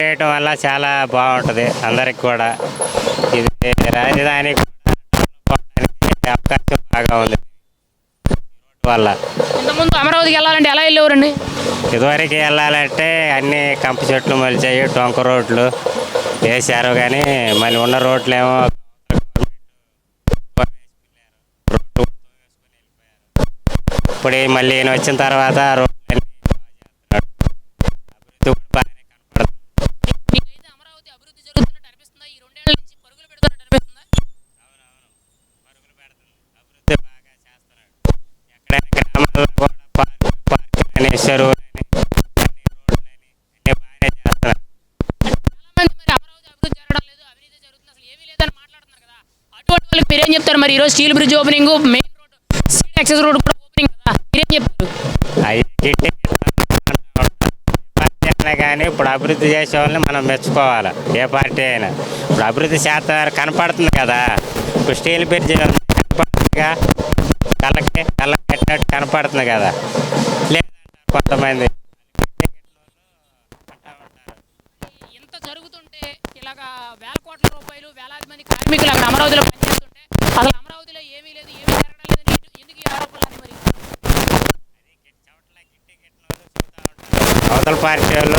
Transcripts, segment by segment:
చేయటం వల్ల చాలా బాగుంటుంది అందరికి కూడా. ఇది రాజధాని పోవడానికి అవకాశం బాగా ఉంది వల్ల. ఇంతకుముందు అమరావతికి వెళ్ళాలంటే ఎలా వెళ్ళేవారండి? ఇదివరకు వెళ్ళాలంటే అన్ని కంప చెట్లు మొలిచాయి, టొంక రోడ్లు వేశారు, కానీ మళ్ళీ ఉన్న రోడ్లు ఏమో ఇప్పుడు మళ్ళీ ఈయన వచ్చిన తర్వాత రోడ్లు అభివృద్ధి కూడా బాగానే కనపడుతుంది. మీకైతే అమరావతి అభివృద్ధి జరుగుతున్నట్టు అనిపిస్తుందా? ఈ 2 ఏళ్ల నుంచి పరుగులు పెడుతున్నట్టు అనిపిస్తుందా? అవునవును, పరుగులు పెడుతుంది, అభివృద్ధి బాగా చేస్తున్నాడు. ఎక్కడైనా గ్రామాల్లో కూడా పార్కులని, చెరువులని, అన్ని రోడ్లని అన్ని బాగానే చేస్తున్నారు. చాలా మంది మరి అమరావతి అభివృద్ధి జరగడం లేదు, అవినీతి జరుగుతుంది, అసలు ఏమీ లేదని మాట్లాడుతున్నారు కదా. అటువంటి వాళ్ళకి మీరేం చెప్తారు? మరి ఈరోజు steel bridge opening, main road, seed access road కూడా ఓపెనింగ్ కదా, మీరేం చెప్తారు? అవి గిట్టి పార్టీ అయినా కానీ ఇప్పుడు అభివృద్ధి చేసే వాళ్ళని మనం మెచ్చుకోవాలి. ఏ పార్టీ అయినా ఇప్పుడు అభివృద్ధి చేస్తున్నారు కనపడుతుంది కదా. ఇప్పుడు స్టీల్ బ్రిడ్జ్ కనపడుతుందిగా, కళ్ళకి కట్టినట్టు కనపడుతుంది కదా. లేదంటారు కొంతమంది ఇంత జరుగుతుంటే ఇలాగా వేల కోట్ల రూపాయలు, వేలాది మంది కార్మికులు అక్కడ అమరావతిలో పనిచేస్తుంటే అసలు అమరావతిలో ఏమీ లేదు, ఏమీ జరగడం లేదని ఎందుకు ఈ ఆరోపణలు అని మరి? అవతల పార్టీ వాళ్ళు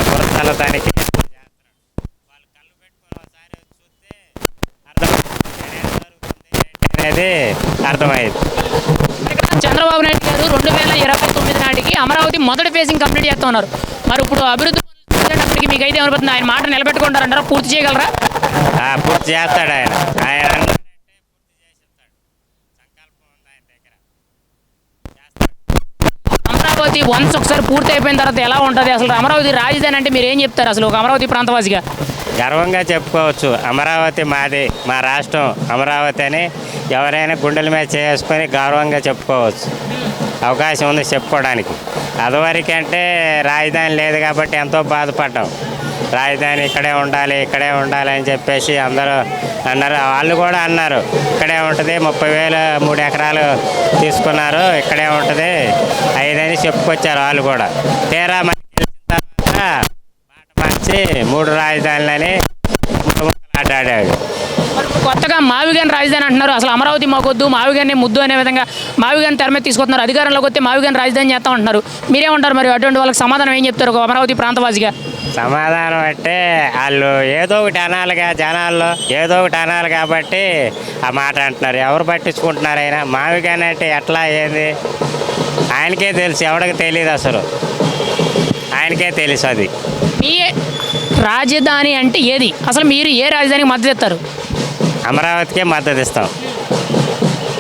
పురస్థల తనిఖీ చేస్తున్నారు. వాళ్ళు కళ్ళు పెట్టుకొని ఒకసారి చూస్తే అర్థమవుతుంది అనేది అర్థమైంది. ఇక్కడ చంద్రబాబు నాయుడు గారు 2029 నాటికి అమరావతి మొదటి ఫేజింగ్ కంప్లీట్ చేస్తా ఉన్నారు. మరి ఇప్పుడు అభివృద్ధి చేసేటప్పటికి మీకు అయితే ఏమనిపిస్తుంది? ఆయన మాట నిలబెట్టుకుంటారంటారా? పూర్తి చేయగలరా? పూర్తి చేస్తాడు ఆయన. ఆయన అన్నాడంటే పూర్తి చేసేస్తాడు. సంకల్పం ఉంది ఆయన దగ్గర, చేస్తాడు. అమరావతి వన్స్ ఒకసారి పూర్తి అయిపోయిన తర్వాత ఎలా ఉంటుంది? అసలు అమరావతి రాజధాని అంటే మీరు ఏం చెప్తారు అసలు ఒక అమరావతి ప్రాంతవాసిగా? గర్వంగా చెప్పుకోవచ్చు, అమరావతి మాది, మా రాష్ట్రం అమరావతి అని ఎవరైనా గుండెల మీద చేసుకొని గౌరవంగా చెప్పుకోవచ్చు. అవకాశం ఉంది చెప్పుకోవడానికి. అదివరకంటే రాజధాని లేదు కాబట్టి ఎంతో బాధపడ్డాం. రాజధాని ఇక్కడే ఉండాలి, ఇక్కడే ఉండాలి అని చెప్పేసి అందరూ అన్నారు. వాళ్ళు కూడా అన్నారు ఇక్కడే ఉంటుంది, 30,000 3 ఎకరాలు తీసుకున్నారు, ఇక్కడే ఉంటుంది 5 అని చెప్పుకొచ్చారు వాళ్ళు కూడా. తీరా మనకి గెలిచిన తర్వాత మాట మార్చి 3 రాజధానులని ఆడాడు. మరి ఇప్పుడు కొత్తగా మావిగాని రాజధాని అంటున్నారు. అసలు అమరావతి మాకొద్దు, మావిగాని ముద్దు అనే విధంగా మావిగాని తెర మీద తీసుకొస్తున్నారు. అధికారంలోకి వస్తే మావిగాని రాజధాని చేస్తాం అంటున్నారు. మీరేమంటారు మరి? అటువంటి వాళ్ళకి సమాధానం ఏం చెప్తారు ఒక అమరావతి ప్రాంతవాసిగా? సమాధానం అంటే వాళ్ళు ఏదో ఒకటి అనాలిగా, జనాల్లో ఏదో ఒకటి అనాలి కాబట్టి ఆ మాట అంటున్నారు. ఎవరు పట్టించుకుంటున్నారు? అయినా మావిగాని అంటే ఎట్లా, ఏంది ఆయనకే తెలుసు, ఎవరికి తెలియదు అసలు, ఆయనకే తెలుసు. అది మీ రాజధాని అంటే ఏది? అసలు మీరు ఏ రాజధానికి మద్దతు ఇస్తారు? అమరావతికే మద్దతు ఇస్తాం.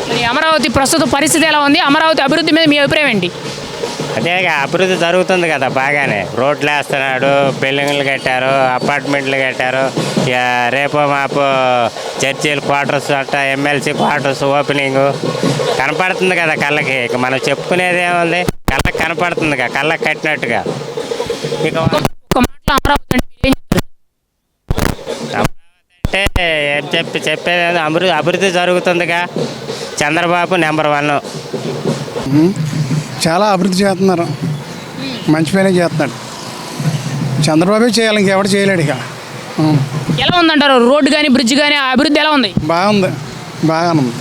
మరి అమరావతి ప్రస్తుత పరిస్థితి ఎలా ఉంది? అమరావతి అభివృద్ధి మీద మీ అభిప్రాయం ఏంటి? అదేగా అభివృద్ధి జరుగుతుంది కదా బాగానే. రోడ్లు వేస్తున్నాడు, బిల్డింగ్లు కట్టారు, అపార్ట్మెంట్లు కట్టారు. ఇక రేపో మాపో చర్చీలు క్వార్టర్స్ అంట, ఎమ్మెల్సీ క్వార్టర్స్ ఓపెనింగ్ కనపడుతుంది కదా కళ్ళకి. ఇక మనం చెప్పుకునేది ఏముంది? కళ్ళకి కనపడుతుందిగా, కళ్ళకి కట్టినట్టుగా. ఇక ఒక మాటలో అమరావతి అంటే మీరు ఏం చెప్తారు? అమరావతి అంటే ఏం చెప్పేది అభివృద్ధి జరుగుతుందిగా. చంద్రబాబు నెంబర్ 1. చాలా అభివృద్ధి చేస్తున్నారు, మంచి పనే చేస్తున్నాడు. చంద్రబాబే చేయాలి, ఇంకెవడు చేయలేడు. ఇక ఎలా ఉందంటారు రోడ్డు కానీ బ్రిడ్జ్ కానీ అభివృద్ధి ఎలా ఉంది? బాగుంది, బాగానే ఉంది.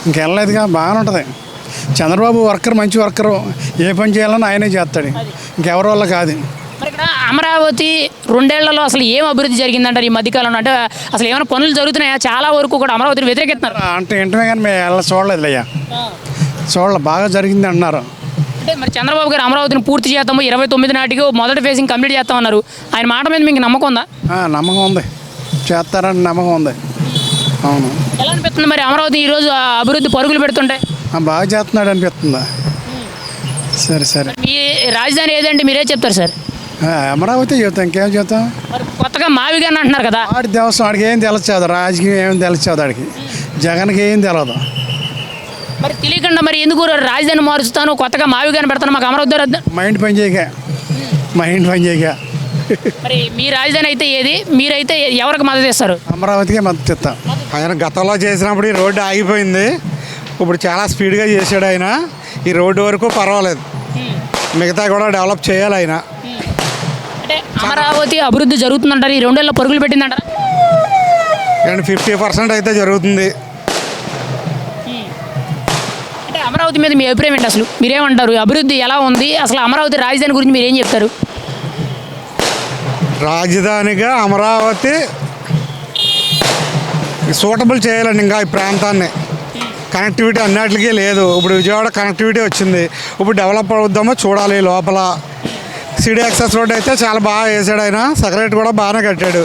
ఇంకెళ్ళలేదుగా, బాగానే ఉంటుంది. చంద్రబాబు వర్కర్, మంచి వర్కరు. ఏ పని చేయాలన్నా ఆయనే చేస్తాడు, ఇంకెవరి వల్ల కాదు. మరి ఇక్కడ అమరావతి 2 ఏళ్లలో అసలు ఏం అభివృద్ధి జరిగిందంటారు ఈ మధ్యకాలంలో? అంటే అసలు ఏమైనా పనులు జరుగుతున్నాయా? చాలా వరకు కూడా అమరావతిని వ్యతిరేకిస్తున్నారు. అంటే ఇంటమే కానీ మేము వెళ్ళ చూడలేదు అయ్యా, చూడలే. బాగా జరిగింది అంటున్నారు. అంటే మరి చంద్రబాబు గారు అమరావతిని పూర్తి చేస్తాము 29 నాటికి మొదటి ఫేజింగ్ కంప్లీట్ చేస్తామన్నారు. ఆయన మాట మీద మీకు నమ్మకం ఉందా? నమ్మకం ఉంది, చేస్తారని నమ్మకం ఉంది. అవును. ఎలా అనిపిస్తుంది మరి అమరావతి ఈరోజు అభివృద్ధి పరుగులు పెడుతుంటే? బాగా చేస్తున్నాడు అనిపిస్తుందా? సరే సరే. మీ రాజధాని ఏదంటే మీరే చెప్తారు సార్? అమరావతి చెబుతాం, ఇంకేం చెబుతాం. మరి కొత్తగా మావిగాని అంటున్నారు కదా. వాడి దేవస్థానం వాడికి ఏం తెలియదు, రాజకీయం ఏం తెలియదు వాడికి, జగన్కి ఏం తెలియదు. మరి తెలియకుండా మరి ఎందుకు రాజధాని మారుస్తాను, కొత్తగా మావిగాని పెడతాను, మాకు అమరావతి మైండ్ పని చేయక, మైండ్ పని చేయక. మరి మీ రాజధాని అయితే ఏది? మీరైతే ఎవరికి మద్దతు ఇస్తారు? అమరావతికే మద్దతు ఇస్తాం. ఆయన గతంలో చేసినప్పుడు ఈ రోడ్డు ఆగిపోయింది, ఇప్పుడు చాలా స్పీడ్గా చేశాడు ఆయన. ఈ రోడ్డు వరకు పర్వాలేదు, మిగతా కూడా డెవలప్ చేయాలి ఆయన. అంటే అమరావతి అభివృద్ధి జరుగుతుందంటారు, ఈ 2 ఏళ్ళలో పరుగులు పెట్టిందంటారా? అండ్ 50% అయితే జరుగుతుంది. అంటే అమరావతి మీద మీ అభిప్రాయం ఏంటి అసలు? మీరేమంటారు? అభివృద్ధి ఎలా ఉంది అసలు? అమరావతి రాజధాని గురించి మీరు ఏం చెప్తారు? రాజధానిగా అమరావతి సూటబుల్ చేయాలండి. ఇంకా ఈ ప్రాంతాన్ని కనెక్టివిటీ అన్నిటికీ లేదు. ఇప్పుడు విజయవాడ కనెక్టివిటీ వచ్చింది, ఇప్పుడు డెవలప్ అవుద్దామో చూడాలి. లోపల సిటీ యాక్సెస్ రోడ్ అయితే చాలా బాగా వేసాడు ఆయన, సెక్రటరీ కూడా బాగానే కట్టాడు.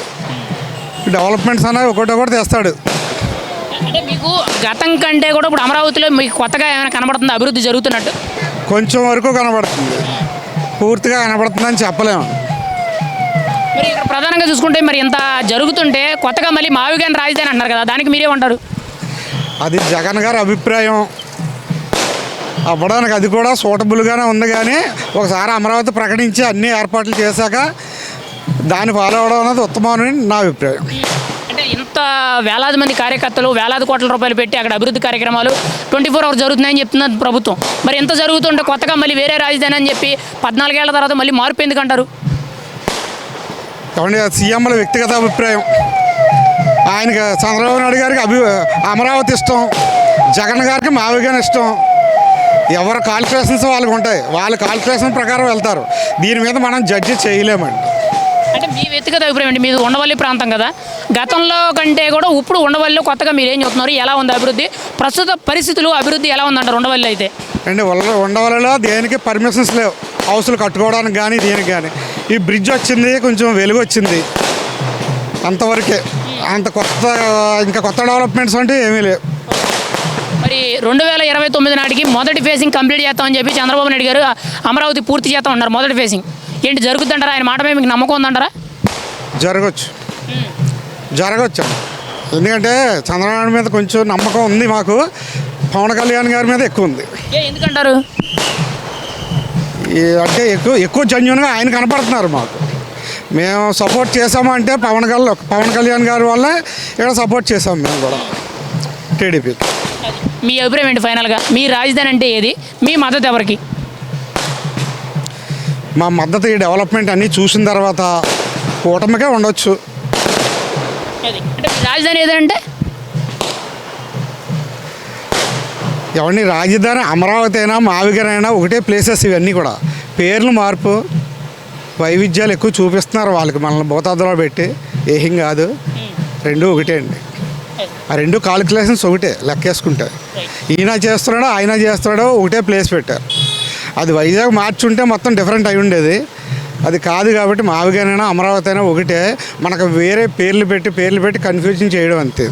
డెవలప్మెంట్స్ అనేవి ఒకటి తెస్తాడు. అంటే మీకు గతం కంటే కూడా ఇప్పుడు అమరావతిలో మీకు కొత్తగా ఏమైనా కనబడుతుంది అభివృద్ధి జరుగుతున్నట్టు? కొంచెం వరకు కనబడుతుంది, పూర్తిగా కనబడుతుందని చెప్పలేము. మరి ఇక్కడ ప్రధానంగా చూసుకుంటే మరి ఇంత జరుగుతుంటే కొత్తగా మళ్ళీ మావిగాని రాజధాని అంటున్నారు కదా, దానికి మీరేమంటారు? అది జగన్ గారి అభిప్రాయం అవ్వడానికి, అది కూడా సూటబుల్గానే ఉంది. కానీ ఒకసారి అమరావతి ప్రకటించి అన్ని ఏర్పాట్లు చేశాక దాన్ని ఫాలో అవడం అనేది ఉత్తమం అని నా అభిప్రాయం. అంటే ఇంత వేలాది మంది కార్యకర్తలు వేలాది కోట్ల రూపాయలు పెట్టి అక్కడ అభివృద్ధి కార్యక్రమాలు 24 hours జరుగుతున్నాయని చెప్తున్నది ప్రభుత్వం. మరి ఎంత జరుగుతుంటే కొత్తగా మళ్ళీ వేరే రాజధాని అని చెప్పి 14 ఏళ్ల తర్వాత మళ్ళీ మార్పు ఎందుకంటారు? కాబట్టి సీఎంల వ్యక్తిగత అభిప్రాయం. ఆయనకి చంద్రబాబు నాయుడు గారికి అమరావతి ఇష్టం, జగన్ గారికి మావిగాని ఇష్టం. ఎవరి కాలిక్యులేషన్స్ వాళ్ళకు ఉంటాయి, వాళ్ళ కాలిక్యులేషన్ ప్రకారం వెళ్తారు. దీని మీద మనం జడ్జి చేయలేమండి. అంటే మీ వ్యక్తిగత అభిప్రాయం ఏంటి? మీది ఉండవల్లి ప్రాంతం కదా, గతంలో కంటే కూడా ఇప్పుడు ఉండవల్లిలో కొత్తగా మీరు ఏం చెప్తున్నారు? ఎలా ఉంది అభివృద్ధి? ప్రస్తుత పరిస్థితులు అభివృద్ధి ఎలా ఉందంటారు ఉండవల్లి అయితే? అండి ఉండవల్లిలో దేనికి పర్మిషన్స్ లేవు, హౌసులు కట్టుకోవడానికి కానీ దేనికి కానీ. ఈ బ్రిడ్జ్ వచ్చింది, కొంచెం వెలుగు వచ్చింది, అంతవరకే. అంత ఇంకా కొత్త డెవలప్మెంట్స్ అంటే ఏమీ లేవు. మరి 2029 నాటికి మొదటి ఫేజింగ్ కంప్లీట్ చేస్తామని చెప్పి చంద్రబాబు నాయుడు గారు అమరావతి పూర్తి చేస్తాం ఉన్నారు. మొదటి ఫేజింగ్ ఏంటి జరుగుతుందంటారా? ఆయన మాట మీద మీకు నమ్మకం ఉందంటారా? జరగచ్చు. ఎందుకంటే చంద్రబాబు మీద కొంచెం నమ్మకం ఉంది మాకు, పవన్ కళ్యాణ్ గారి మీద ఎక్కువ ఉంది. ఎందుకంటారు? అంటే ఎక్కువ జెన్యూన్గా ఆయన కనపడుతున్నారు మాకు. మేము సపోర్ట్ చేసామంటే పవన్ కళ్యాణ్ గారి వల్ల ఇక్కడ సపోర్ట్ చేసాం మేము కూడా టీడీపీకి. మీ అభిప్రాయం ఏంటి ఫైనల్గా? మీ రాజధాని అంటే ఏది? మీ మద్దతు ఎవరికి? మా మద్దతు ఈ డెవలప్మెంట్ అన్నీ చూసిన తర్వాత కూటమికే ఉండొచ్చు. అంటే రాజధాని ఏదంటే ఎవరిని రాజధాని అమరావతి అయినా మావిగాని అయినా ఒకటే ప్లేసెస్. ఇవన్నీ కూడా పేర్లు మార్పు, వైవిధ్యాలు ఎక్కువ చూపిస్తున్నారు వాళ్ళకి, మనల్ని భూతాదులో పెట్టి. ఏం కాదు, రెండు ఒకటే అండి. ఆ రెండు కాలిక్యులేషన్స్ ఒకటే లెక్కేసుకుంటే. ఈయన చేస్తున్నాడో ఆయన చేస్తున్నాడో ఒకటే ప్లేస్ పెట్టారు. అది వైజాగ్ మార్చుంటే మొత్తం డిఫరెంట్ అయి ఉండేది. అది కాదు కాబట్టి మావిగానైనా అమరావతి అయినా ఒకటే. మనకు వేరే పేర్లు పెట్టి కన్ఫ్యూజన్ చేయడం అంతే.